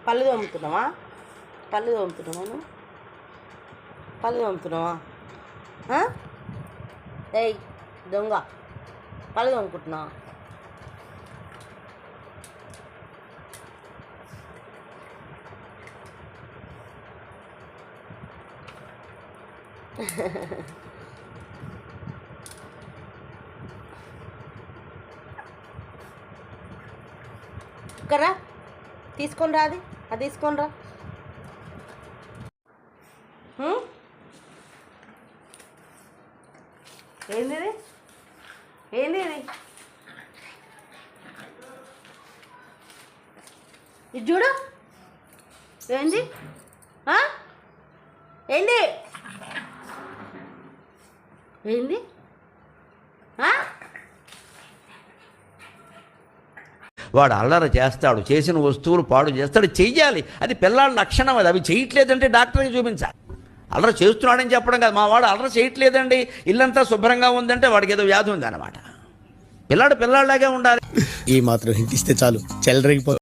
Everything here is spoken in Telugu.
పళ్ళు తోముతున్నావా? పళ్ళు తోముతున్నావా నువ్వు? పళ్ళు తోముతున్నావా? ఏయ్ దొంగ, పళ్ళు తోముకుంటున్నావా? ఇక్కడ్రా, తీసుకొని రా, అది తీసుకొని రా. ఏంది ఇది? ఏంది ఇది? ఇది చూడు. ఏంది? ఏంది? ఏంది? వాడు అల్లరి చేస్తాడు, చేసిన వస్తువులు పాడు చేస్తాడు, చెయ్యాలి. అది పిల్లల లక్షణం. అది అవి చేయట్లేదంటే డాక్టర్కి చూపించాలి. అల్లరి చేస్తున్నాడని చెప్పడం కాదు. మా వాడు అల్లరి చేయట్లేదండి, ఇల్లంతా శుభ్రంగా ఉందంటే వాడికి ఏదో వ్యాధి ఉందన్నమాట. పిల్లాడు పిల్లాడిలాగే ఉండాలి. ఈ మాత్రం హింట్ ఇస్తే చాలు, చెలరేగిపోతుంది.